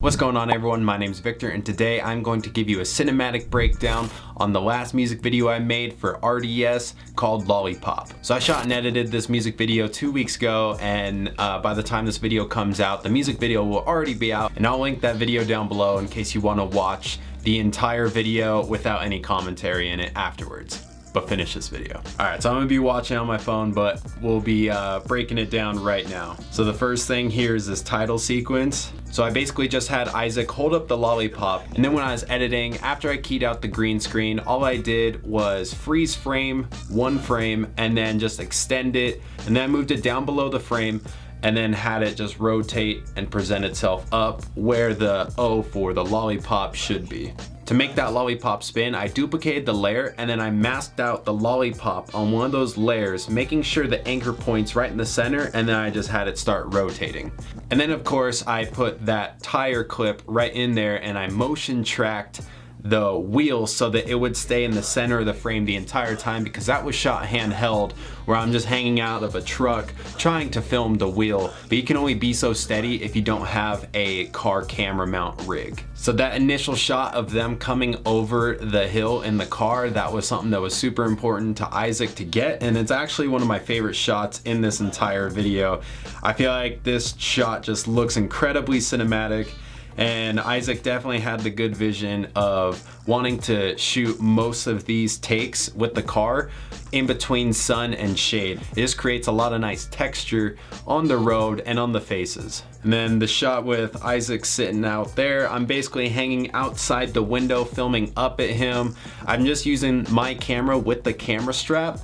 What's going on, everyone? My name's Victor, and today I'm going to give you a cinematic breakdown on the last music video I made for RDS called Lollipop. So I shot and edited this music video 2 weeks ago, and by the time this video comes out, the music video will already be out, and I'll link that video down below in case you want to watch the entire video without any commentary in it afterwards. But finish this video. Alright, so I'm gonna be watching on my phone, but we'll be breaking it down right now. So the first thing here is this title sequence. So I basically just had Isaac hold up the lollipop, and then when I was editing, after I keyed out the green screen, all I did was freeze frame one frame and then just extend it, and then I moved it down below the frame and then had it just rotate and present itself up where the O for the lollipop should be. To make that lollipop spin, I duplicated the layer and then I masked out the lollipop on one of those layers, making sure the anchor point's right in the center, and then I just had it start rotating. And then of course I put that tire clip right in there and I motion tracked the wheel so that it would stay in the center of the frame the entire time, because that was shot handheld where I'm just hanging out of a truck trying to film the wheel, but you can only be so steady if you don't have a car camera mount rig. So that initial shot of them coming over the hill in the car, that was something that was super important to Isaac to get, and it's actually one of my favorite shots in this entire video. I feel like this shot just looks incredibly cinematic, and Isaac definitely had the good vision of wanting to shoot most of these takes with the car in between sun and shade. It just creates a lot of nice texture on the road and on the faces. And then the shot with Isaac sitting out there, I'm basically hanging outside the window filming up at him. I'm just using my camera with the camera strap.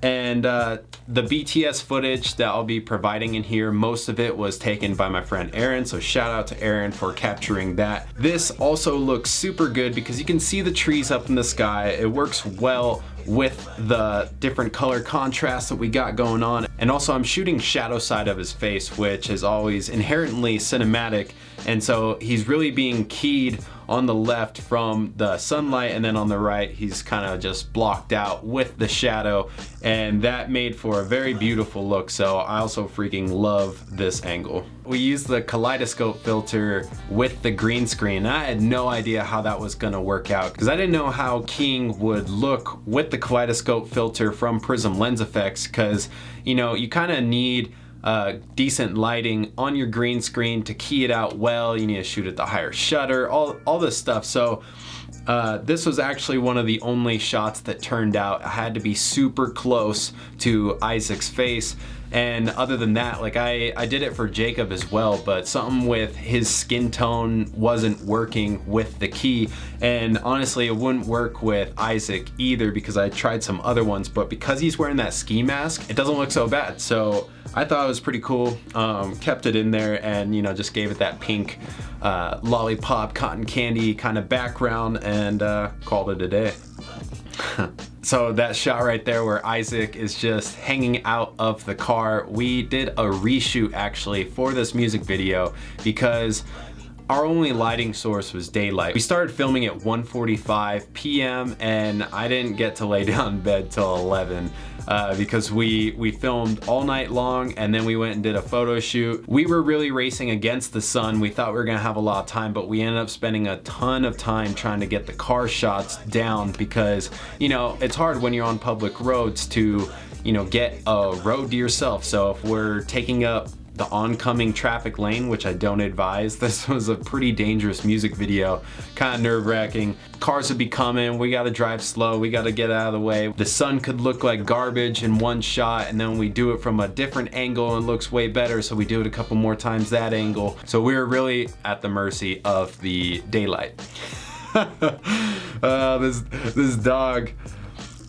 And the BTS footage that I'll be providing in here, most of it was taken by my friend Aaron, so shout out to Aaron for capturing that. This also looks super good because you can see the trees up in the sky. It works well with the different color contrast that we got going on. And also I'm shooting shadow side of his face, which is always inherently cinematic, and so he's really being keyed on the left from the sunlight, and then on the right he's kind of just blocked out with the shadow, and that made for a very beautiful look. So I also freaking love this angle. We used the kaleidoscope filter with the green screen. I had no idea how that was gonna work out because I didn't know how keying would look with the kaleidoscope filter from Prism Lens Effects, because you know, you kind of need decent lighting on your green screen to key it out well. You need to shoot at the higher shutter, all this stuff. So this was actually one of the only shots that turned out. I had to be super close to Isaac's face, and other than that, like I did it for Jacob as well, but something with his skin tone wasn't working with the key, and honestly it wouldn't work with Isaac either because I tried some other ones, but because he's wearing that ski mask, it doesn't look so bad. So I thought it was pretty cool, kept it in there, and you know, just gave it that pink lollipop cotton candy kind of background, and called it a day. So that shot right there where Isaac is just hanging out of the car, we did a reshoot actually for this music video because our only lighting source was daylight. We started filming at 1:45 p.m. and I didn't get to lay down in bed till 11 because we filmed all night long, and then we went and did a photo shoot. We were really racing against the sun. We thought we were gonna have a lot of time, but we ended up spending a ton of time trying to get the car shots down because, you know, it's hard when you're on public roads to, you know, get a road to yourself. So if we're taking up the oncoming traffic lane, which I don't advise, this was a pretty dangerous music video, kind of nerve-wracking. Cars would be coming, we gotta drive slow, we gotta get out of the way. The sun could look like garbage in one shot, and then we do it from a different angle and it looks way better, so we do it a couple more times that angle. So we were really at the mercy of the daylight.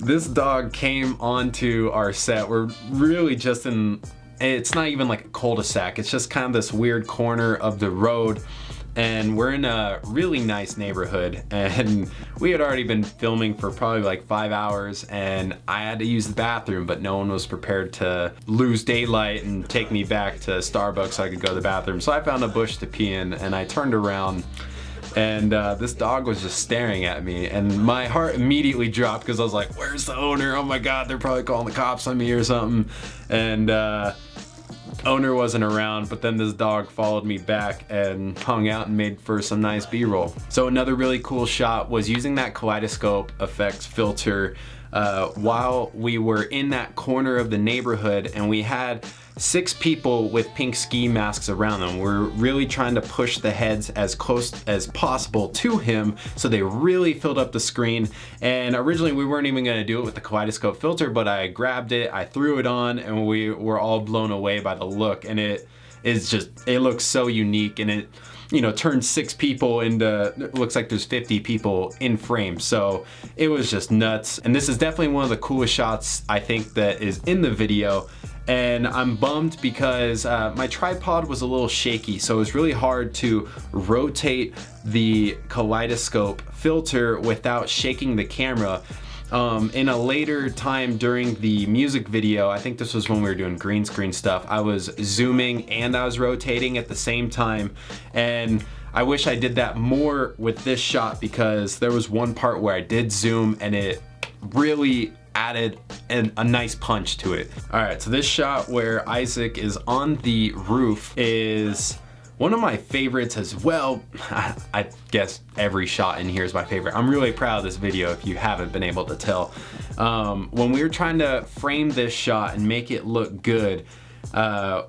This dog came onto our set. We're really just in, it's not even like a cul-de-sac, it's just kind of this weird corner of the road, and we're in a really nice neighborhood, and we had already been filming for probably like 5 hours, and I had to use the bathroom, but no one was prepared to lose daylight and take me back to Starbucks so I could go to the bathroom. So I found a bush to pee in, and I turned around, and this dog was just staring at me, and my heart immediately dropped because I was like, where's the owner? Oh my god, they're probably calling the cops on me or something. And owner wasn't around, but then this dog followed me back and hung out and made for some nice B-roll. So another really cool shot was using that kaleidoscope effects filter while we were in that corner of the neighborhood, and we had 6 people with pink ski masks around them. We're really trying to push the heads as close as possible to him so they really filled up the screen. And originally we weren't even gonna do it with the kaleidoscope filter, but I grabbed it, I threw it on, and we were all blown away by the look. And it looks so unique, and it, you know, turns 6 people into, it looks like there's 50 people in frame. So it was just nuts. And this is definitely one of the coolest shots I think that is in the video. And I'm bummed because my tripod was a little shaky, so it was really hard to rotate the kaleidoscope filter without shaking the camera. In a later time during the music video, I think this was when we were doing green screen stuff, I was zooming and I was rotating at the same time. And I wish I did that more with this shot, because there was one part where I did zoom and it really added a nice punch to it. All right, so this shot where Isaac is on the roof is one of my favorites as well. I guess every shot in here is my favorite. I'm really proud of this video if you haven't been able to tell. When we were trying to frame this shot and make it look good,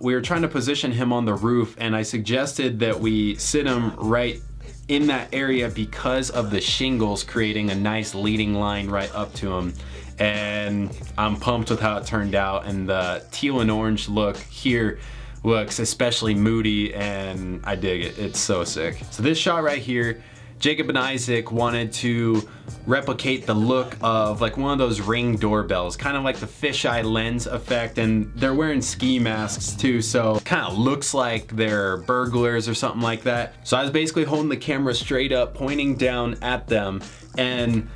we were trying to position him on the roof, and I suggested that we sit him right in that area because of the shingles creating a nice leading line right up to him. And I'm pumped with how it turned out, and the teal and orange look here looks especially moody, and I dig it. It's so sick. So this shot right here, Jacob and Isaac wanted to replicate the look of like one of those Ring doorbells, kind of like the fisheye lens effect, and they're wearing ski masks too, so kind of looks like they're burglars or something like that. So I was basically holding the camera straight up, pointing down at them, and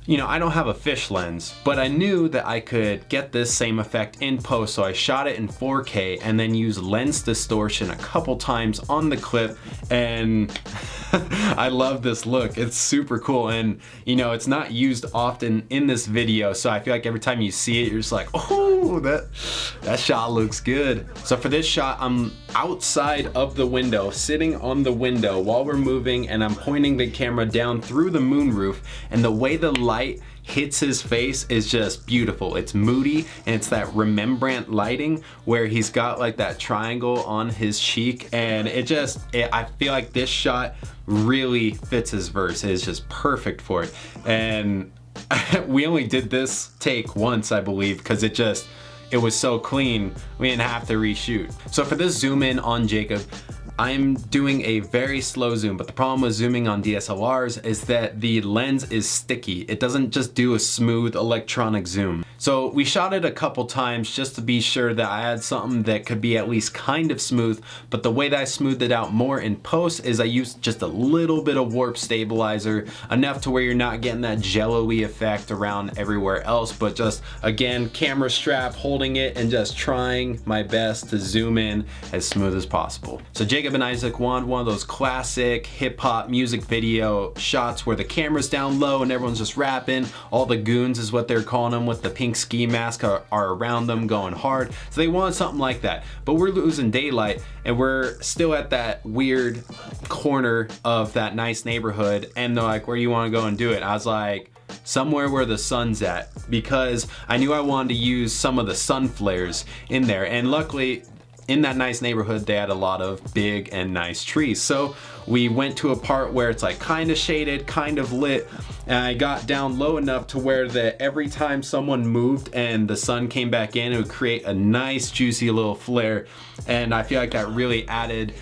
you know, I don't have a fish lens, but I knew that I could get this same effect in post, so I shot it in 4K and then used lens distortion a couple times on the clip, and I love this look. It's super cool, and you know, it's not used often in this video, so I feel like every time you see it, you're just like, oh, that shot looks good. So for this shot, I'm outside of the window, sitting on the window while we're moving, and I'm pointing the camera down through the moonroof, and the way the light hits his face is just beautiful. It's moody, and it's that Rembrandt lighting where he's got like that triangle on his cheek, and I feel like this shot really fits his verse. It's just perfect for it. And we only did this take once, I believe, because it was so clean, we didn't have to reshoot. So for this zoom in on Jacob, I'm doing a very slow zoom, but the problem with zooming on DSLRs is that the lens is sticky. It doesn't just do a smooth electronic zoom. So we shot it a couple times just to be sure that I had something that could be at least kind of smooth, but the way that I smoothed it out more in post is I used just a little bit of warp stabilizer, enough to where you're not getting that jello-y effect around everywhere else, but just, again, camera strap, holding it, and just trying my best to zoom in as smooth as possible. So Jacob and Isaac wanted one of those classic hip-hop music video shots where the camera's down low and everyone's just rapping. All the goons is what they're calling them, with the pink ski mask are around them going hard. So they wanted something like that, but we're losing daylight and we're still at that weird corner of that nice neighborhood, and they're like, where do you want to go and do it? I was like, somewhere where the sun's at, because I knew I wanted to use some of the sun flares in there, and luckily in that nice neighborhood they had a lot of big and nice trees. So we went to a part where it's like kind of shaded, kind of lit, and I got down low enough to where every time someone moved and the sun came back in, it would create a nice juicy little flare, and I feel like that really added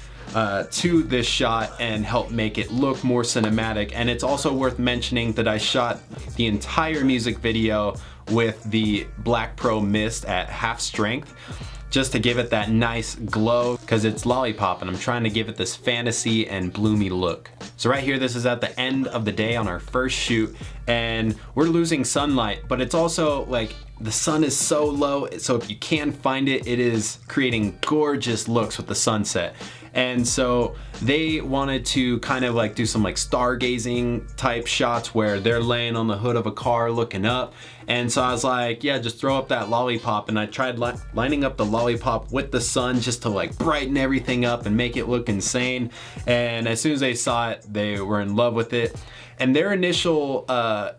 to this shot and helped make it look more cinematic. And it's also worth mentioning that I shot the entire music video with the Black Pro Mist at half strength, just to give it that nice glow, because it's Lollipop and I'm trying to give it this fantasy and bloomy look. So right here, this is at the end of the day on our first shoot, and we're losing sunlight, but it's also like the sun is so low, so if you can find it, it is creating gorgeous looks with the sunset. And so they wanted to kind of like do some like stargazing type shots where they're laying on the hood of a car looking up. And so I was like, yeah, just throw up that lollipop. And I tried lining up the lollipop with the sun just to like brighten everything up and make it look insane. And as soon as they saw it, they were in love with it. And their initial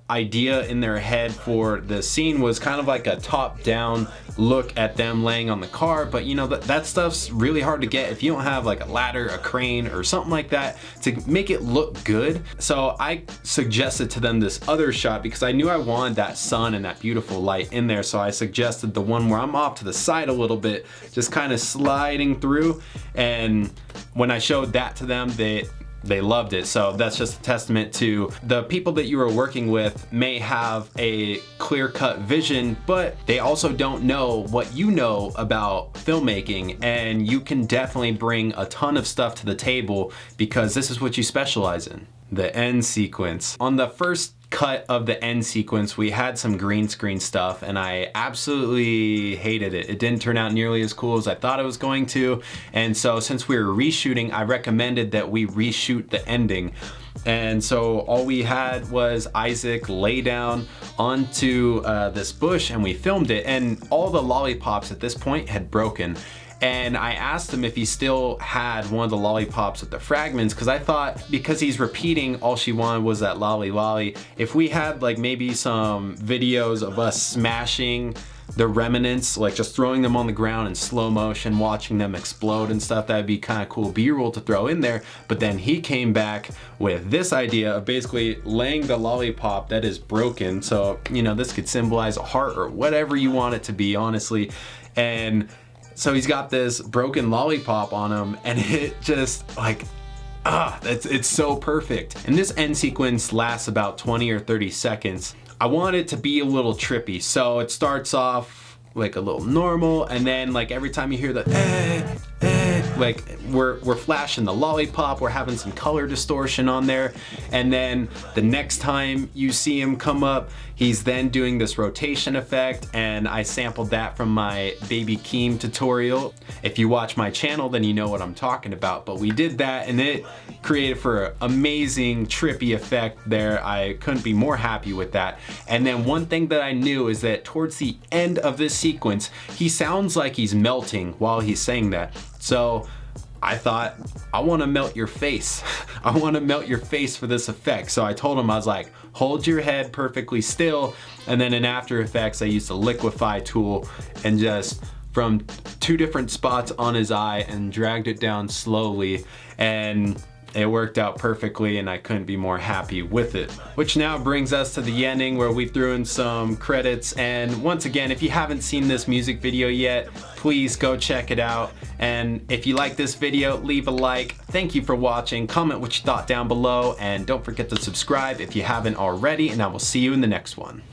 idea in their head for the scene was kind of like a top-down look at them laying on the car, but you know, that stuff's really hard to get if you don't have like a ladder, a crane, or something like that to make it look good. So I suggested to them this other shot because I knew I wanted that sun and that beautiful light in there. So I suggested the one where I'm off to the side a little bit, just kind of sliding through. And when I showed that to them, they loved it. So that's just a testament to the people that you are working with may have a clear-cut vision, but they also don't know what you know about filmmaking, and you can definitely bring a ton of stuff to the table because this is what you specialize in. The end sequence. On the first cut of the end sequence, we had some green screen stuff and I absolutely hated it. It didn't turn out nearly as cool as I thought it was going to. And so since we were reshooting, I recommended that we reshoot the ending. And so all we had was Isaac lay down onto this bush and we filmed it, and all the lollipops at this point had broken. And I asked him if he still had one of the lollipops with the fragments, because I thought because he's repeating all she wanted was that lolly lolly, if we had like maybe some videos of us smashing the remnants, like just throwing them on the ground in slow motion, watching them explode and stuff, that'd be kind of cool B-roll to throw in there. But then he came back with this idea of basically laying the lollipop that is broken. So, you know, this could symbolize a heart or whatever you want it to be, honestly. And so he's got this broken lollipop on him, and it just like, it's so perfect. And this end sequence lasts about 20 or 30 seconds. I want it to be a little trippy, so it starts off like a little normal, and then like every time you hear the like we're flashing the lollipop, we're having some color distortion on there, and then the next time you see him come up, he's then doing this rotation effect, and I sampled that from my Baby Keem tutorial. If you watch my channel, then you know what I'm talking about, but we did that and it created for an amazing trippy effect there. I couldn't be more happy with that. And then one thing that I knew is that towards the end of this sequence, he sounds like he's melting while he's saying that. So I thought, I want to melt your face. I want to melt your face for this effect. So I told him, I was like, hold your head perfectly still. And then in After Effects, I used the liquefy tool and just from 2 different spots on his eye and dragged it down slowly. And it worked out perfectly, and I couldn't be more happy with it. Which now brings us to the ending where we threw in some credits. And once again, if you haven't seen this music video yet, please go check it out. And if you like this video, leave a like. Thank you for watching. Comment what you thought down below, and don't forget to subscribe if you haven't already, and I will see you in the next one.